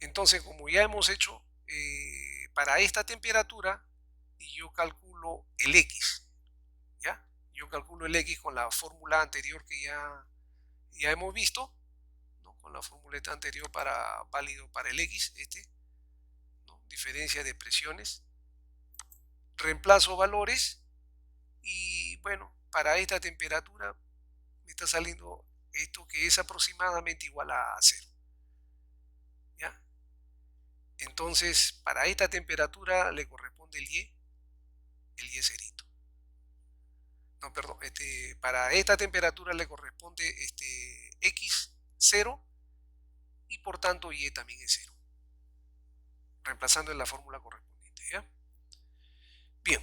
Entonces, como ya hemos hecho para esta temperatura, y yo calculo el X, ¿ya? Yo calculo el X con la fórmula anterior que ya hemos visto, ¿no? Con la fórmula anterior válido para el X, ¿no? Diferencia de presiones, reemplazo valores y bueno, para esta temperatura me está saliendo esto que es aproximadamente igual a 0. ¿Ya? Entonces, para esta temperatura le corresponde el Y cerito. No, perdón, para esta temperatura le corresponde X 0 y por tanto Y también es 0. Reemplazando en la fórmula correspondiente, ¿ya? Bien,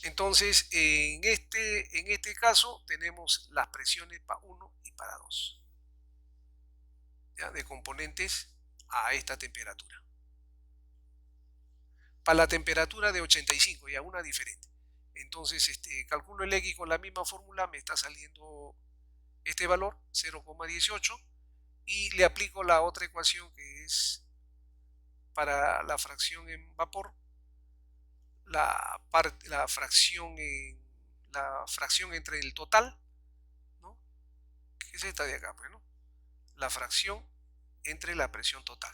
entonces en este caso tenemos las presiones para 1 y para 2, ¿ya? De componentes a esta temperatura. Para la temperatura de 85, ya una diferente. Entonces calculo el X con la misma fórmula, me está saliendo este valor, 0,18, y le aplico la otra ecuación que es para la fracción en vapor, la fracción entre el total, ¿no? Que es esta de acá, pues, ¿no? La fracción entre la presión total.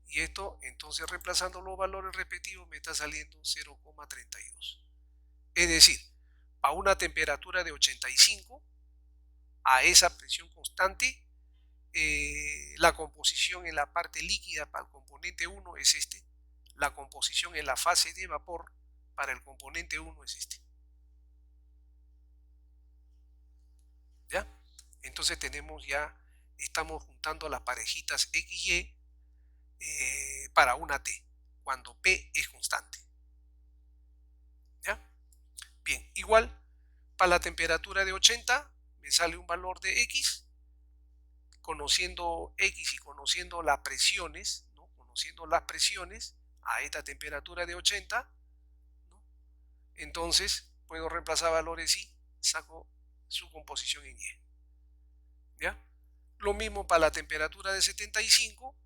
Y esto, entonces reemplazando los valores respectivos, me está saliendo 0,32. Es decir, a una temperatura de 85, a esa presión constante, la composición en la parte líquida para el componente 1 es la composición en la fase de vapor para el componente 1 es ¿Ya? Entonces estamos juntando las parejitas XY para una T, cuando P es constante. ¿Ya? Bien, igual, para la temperatura de 80 me sale un valor de X, conociendo X y conociendo las presiones, ¿no? conociendo las presiones a esta temperatura de 80, ¿no? Entonces puedo reemplazar valores y saco su composición en Y. ¿Ya? Lo mismo para la temperatura de 75,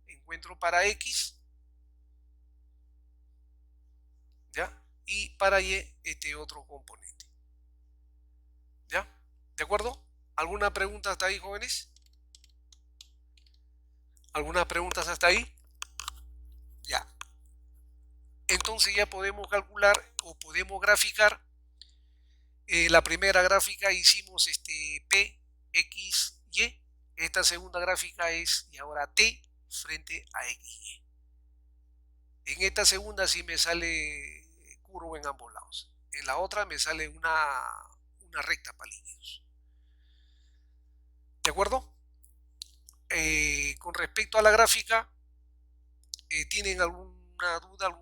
encuentro para X, ¿ya? Y para Y este otro componente. ¿Ya? ¿De acuerdo? ¿Alguna pregunta hasta ahí, jóvenes? ¿Algunas preguntas hasta ahí? Ya. Entonces ya podemos calcular o podemos graficar. La primera gráfica hicimos P, X, Y. Esta segunda gráfica es, y ahora T frente a X, Y. En esta segunda sí me sale curva en ambos lados. En la otra me sale una recta para líquidos. ¿De acuerdo? Con respecto a la gráfica, ¿tienen alguna duda?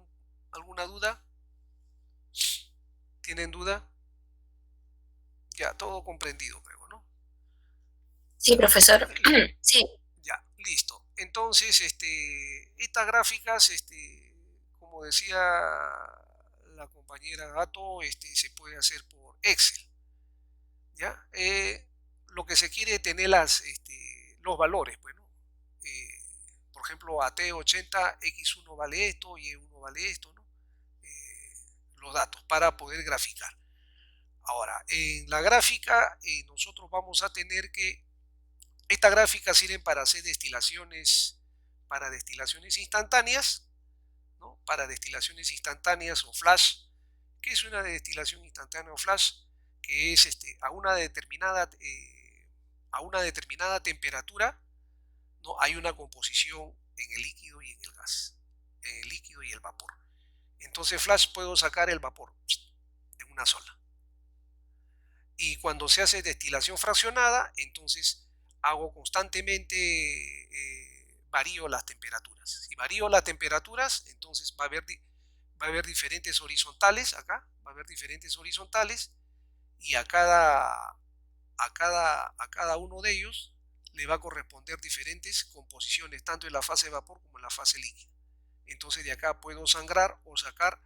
¿Alguna duda? ¿Tienen duda? Ya, todo comprendido, creo, ¿no? Sí, profesor. Sí. Ya, listo. Entonces, estas gráficas, como decía la compañera Gato, se puede hacer por Excel. ¿Ya? Lo que se quiere es tener los valores, bueno. Por ejemplo, a T80, X1 vale esto, Y1 vale esto, ¿no? Los datos para poder graficar. Ahora, en la gráfica nosotros vamos a tener que, estas gráficas sirven para hacer destilaciones, para destilaciones instantáneas, ¿no? Para destilaciones instantáneas o flash. ¿Qué es una destilación instantánea o flash? Que es a una determinada temperatura, ¿no? Hay una composición en el líquido y en el gas, en el líquido y el vapor. Entonces flash puedo sacar el vapor en una sola. Y cuando se hace destilación fraccionada, entonces hago constantemente, varío las temperaturas. Si varío las temperaturas, entonces va a haber diferentes horizontales acá, va a haber diferentes horizontales, y a cada uno de ellos le va a corresponder diferentes composiciones, tanto en la fase de vapor como en la fase líquida. Entonces de acá puedo sangrar o sacar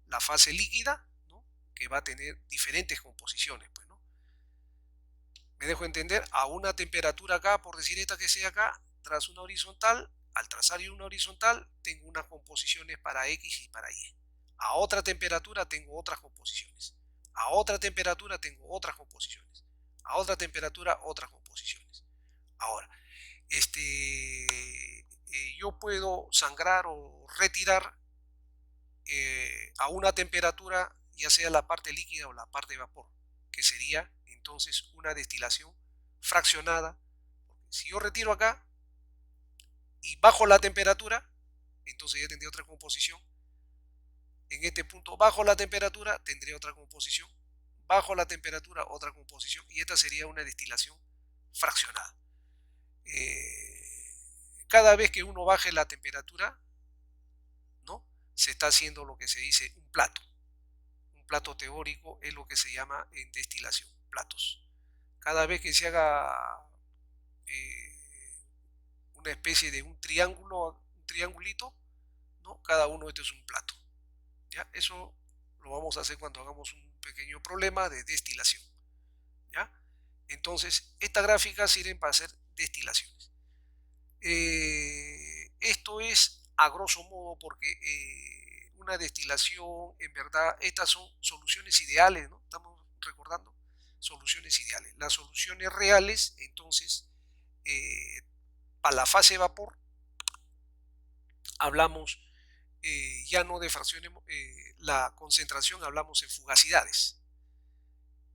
la fase líquida, ¿no? Que va a tener diferentes composiciones, pues, ¿no? Me dejo entender, a una temperatura acá, por decir esta que sea acá, tras una horizontal, al trazar una horizontal, tengo unas composiciones para X y para Y. A otra temperatura tengo otras composiciones. A otra temperatura tengo otras composiciones. A otra temperatura otras composiciones. Ahora, yo puedo sangrar o retirar a una temperatura, ya sea la parte líquida o la parte de vapor, que sería entonces una destilación fraccionada. Si yo retiro acá y bajo la temperatura, entonces ya tendría otra composición. En este punto bajo la temperatura tendría otra composición. Bajo la temperatura otra composición. Y esta sería una destilación fraccionada. Cada vez que uno baje la temperatura, ¿no? Se está haciendo lo que se dice un plato. Un plato teórico es lo que se llama en destilación, platos. Cada vez que se haga una especie de un triángulo, un triangulito, ¿no? Cada uno de estos es un plato. ¿Ya? Eso lo vamos a hacer cuando hagamos un pequeño problema de destilación. ¿Ya? Entonces, estas gráficas sirven para hacer destilaciones. Esto es a grosso modo porque una destilación, en verdad, estas son soluciones ideales, ¿no? Estamos recordando soluciones ideales. Las soluciones reales, entonces, para la fase de vapor, hablamos ya no de fracciones, la concentración hablamos en fugacidades.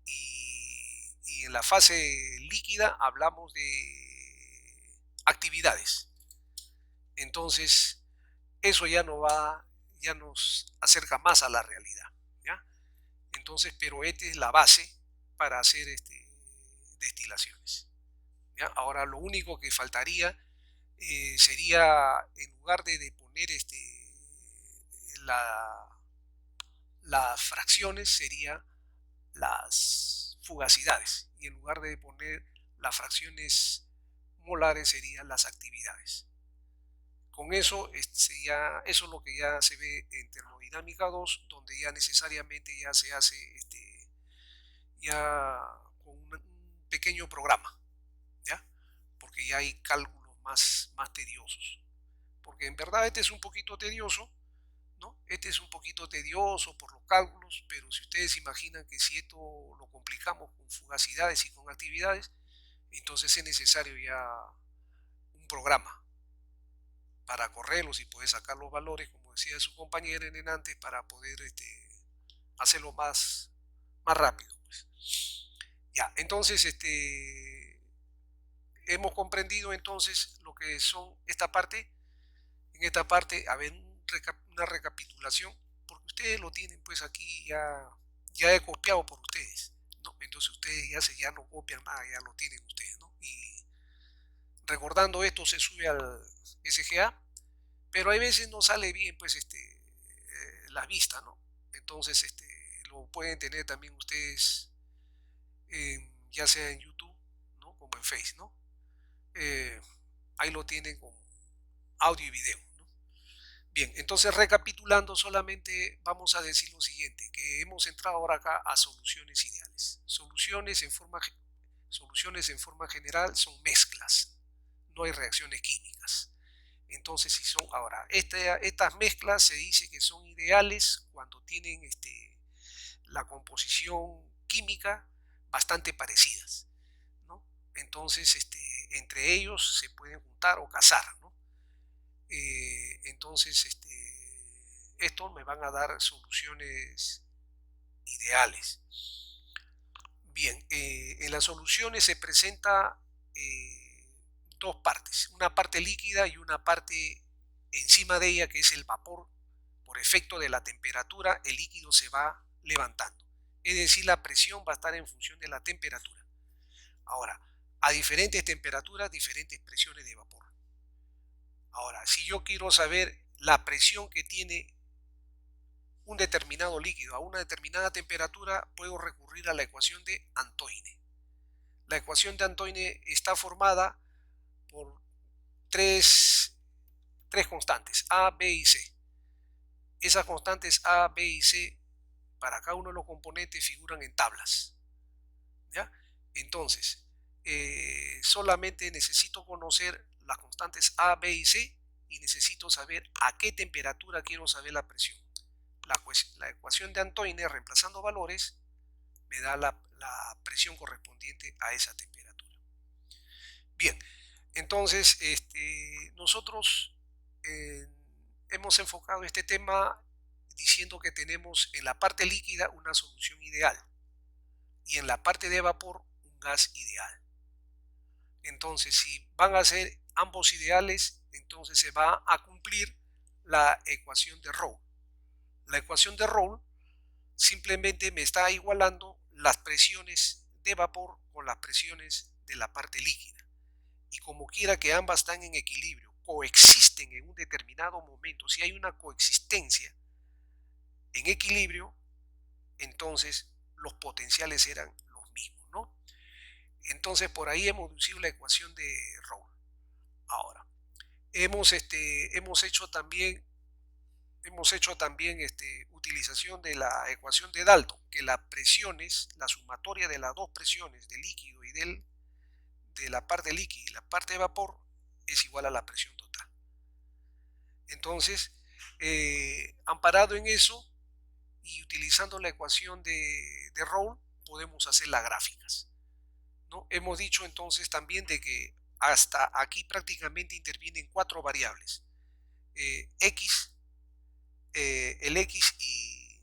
Y en la fase líquida hablamos de actividades. Entonces, eso ya nos acerca más a la realidad, ¿ya? Entonces, pero esta es la base para hacer destilaciones, ¿ya? Ahora, lo único que faltaría sería, en lugar de poner las fracciones, serían las fugacidades, y en lugar de poner las fracciones molares serían las actividades. con eso, eso es lo que ya se ve en termodinámica 2, donde ya necesariamente ya se hace ya con un pequeño programa, ¿ya? Porque ya hay cálculos más tediosos. Porque en verdad este es un poquito tedioso, ¿no? Este es un poquito tedioso por los cálculos, pero si ustedes imaginan que si esto lo complicamos con fugacidades y con actividades, entonces es necesario ya un programa para correrlos y poder sacar los valores, como decía su compañera en antes, para poder hacerlo más rápido, pues. Ya, entonces hemos comprendido entonces lo que son esta parte. En esta parte, a ver, una recapitulación, porque ustedes lo tienen pues aquí ya he copiado por ustedes, ¿no? Entonces ustedes ya no copian nada, ya lo tienen ustedes, ¿no? Y recordando esto se sube al SGA, pero hay veces no sale bien pues la vista, ¿no? Entonces lo pueden tener también ustedes ya sea en YouTube, ¿no? Como en Face, ¿no? Eh, ahí lo tienen con audio y video, ¿no? Bien, entonces recapitulando solamente vamos a decir lo siguiente, que hemos entrado ahora acá a soluciones ideales. Soluciones en forma general son mezclas, no hay reacciones químicas. Entonces, si son ahora, estas mezclas se dice que son ideales cuando tienen la composición química bastante parecidas, ¿no? Entonces, entre ellos se pueden juntar o casar, ¿no? Entonces, estos me van a dar soluciones ideales. Bien, en las soluciones se presenta dos partes, una parte líquida y una parte encima de ella que es el vapor. Por efecto de la temperatura, el líquido se va levantando. Es decir, la presión va a estar en función de la temperatura. Ahora, a diferentes temperaturas, diferentes presiones de vapor. Ahora, si yo quiero saber la presión que tiene un determinado líquido a una determinada temperatura, puedo recurrir a la ecuación de Antoine. La ecuación de Antoine está formada por tres constantes, A, B y C. Esas constantes A, B y C, para cada uno de los componentes figuran en tablas, ¿ya? Entonces, solamente necesito conocer las constantes A, B y C y necesito saber a qué temperatura quiero saber la presión. La ecuación de Antoine, reemplazando valores, me da la presión correspondiente a esa temperatura. Bien, entonces nosotros hemos enfocado este tema diciendo que tenemos en la parte líquida una solución ideal y en la parte de vapor un gas ideal. Entonces, si van a ser ambos ideales, entonces se va a cumplir la ecuación de Raoult. La ecuación de Raoult simplemente me está igualando las presiones de vapor con las presiones de la parte líquida. Y como quiera que ambas están en equilibrio, coexisten en un determinado momento, si hay una coexistencia en equilibrio, entonces los potenciales eran los mismos, ¿no? Entonces por ahí hemos deducido la ecuación de Raoult. Ahora, hemos hecho también utilización de la ecuación de Dalton, que las presiones, la sumatoria de las dos presiones del líquido y de la parte líquida y la parte de vapor es igual a la presión total. Entonces, amparado en eso y utilizando la ecuación de Raoult, podemos hacer las gráficas, ¿no? Hemos dicho entonces también de que hasta aquí prácticamente intervienen cuatro variables. X, el X y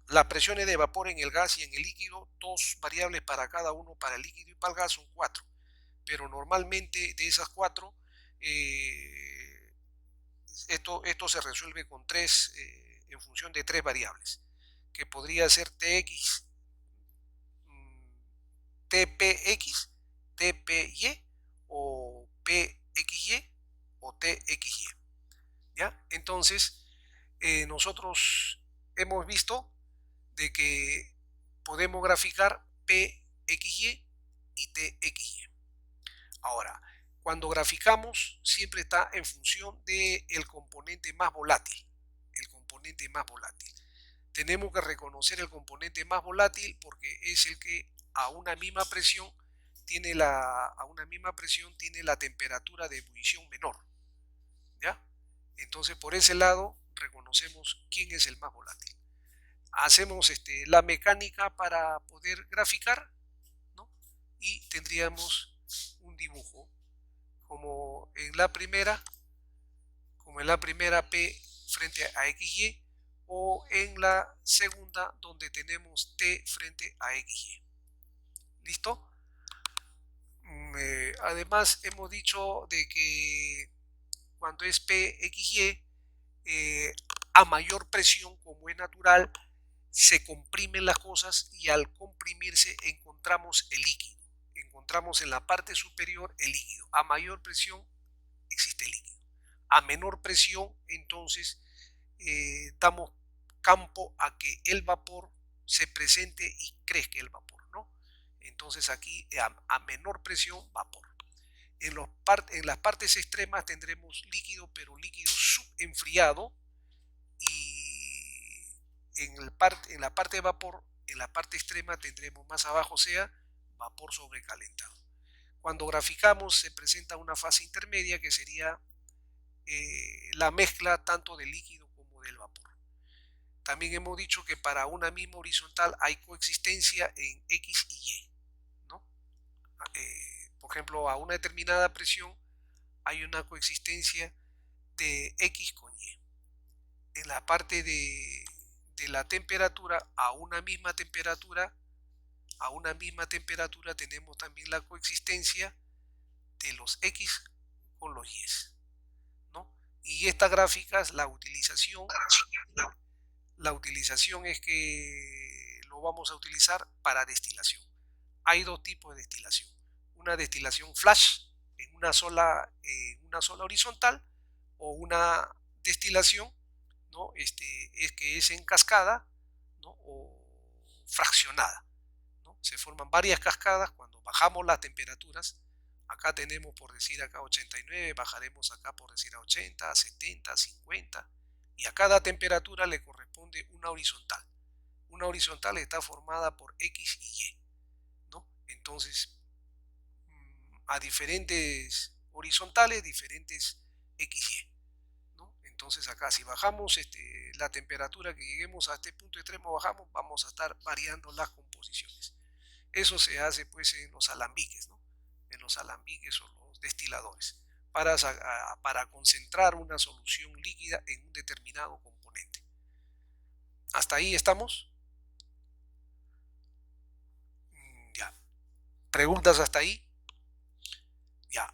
las presiones de vapor en el gas y en el líquido, dos variables para cada uno, para el líquido y para el gas son cuatro. Pero normalmente de esas cuatro, esto se resuelve con tres, en función de tres variables, que podría ser TX, TPX, TPY o PXY o TXY. ¿Ya? Entonces, nosotros hemos visto de que podemos graficar PXY y TXY. Ahora, Cuando graficamos, siempre está en función del componente más volátil. El componente más volátil. Tenemos que reconocer el componente más volátil porque es el que a una misma presión tiene la temperatura de ebullición menor. ¿Ya? Entonces, por ese lado, reconocemos quién es el más volátil. Hacemos la mecánica para poder graficar, ¿no? Y tendríamos un dibujo como en la primera P frente a XY, o en la segunda donde tenemos T frente a XY. ¿Listo? Además hemos dicho de que cuando es PXY, a mayor presión, como es natural, se comprimen las cosas y al comprimirse encontramos el líquido. Encontramos en la parte superior el líquido. A mayor presión existe líquido. A menor presión, entonces, damos campo a que el vapor se presente y crezca el vapor, ¿no? Entonces aquí a menor presión, vapor. En las partes extremas tendremos líquido, pero líquido subenfriado, y en la parte de vapor, en la parte extrema tendremos más abajo, o sea, vapor sobrecalentado. Cuando graficamos se presenta una fase intermedia que sería la mezcla tanto del líquido como del vapor. También hemos dicho que para una misma horizontal hay coexistencia en X y Y, ¿no? Por ejemplo, a una determinada presión hay una coexistencia de X con Y. En la parte de la temperatura, a una misma temperatura tenemos también la coexistencia de los X con los Y, ¿no? Y estas gráficas, la utilización es que lo vamos a utilizar para destilación. Hay dos tipos de destilación. Una destilación flash en una sola horizontal, o una destilación, ¿no? Es que es en cascada, ¿no? O fraccionada, ¿no? Se forman varias cascadas cuando bajamos las temperaturas. Acá tenemos, por decir acá 89, bajaremos acá por decir a 80, a 70, a 50, y a cada temperatura le corresponde una horizontal. Una horizontal está formada por X y Y, ¿no? Entonces, a diferentes horizontales, diferentes XY, ¿no? Entonces acá si bajamos la temperatura que lleguemos a este punto extremo, vamos a estar variando las composiciones. Eso se hace pues en los alambiques, ¿no? En los alambiques o los destiladores, para concentrar una solución líquida en un determinado componente. ¿Hasta ahí estamos? Ya. ¿Preguntas hasta ahí? Ya.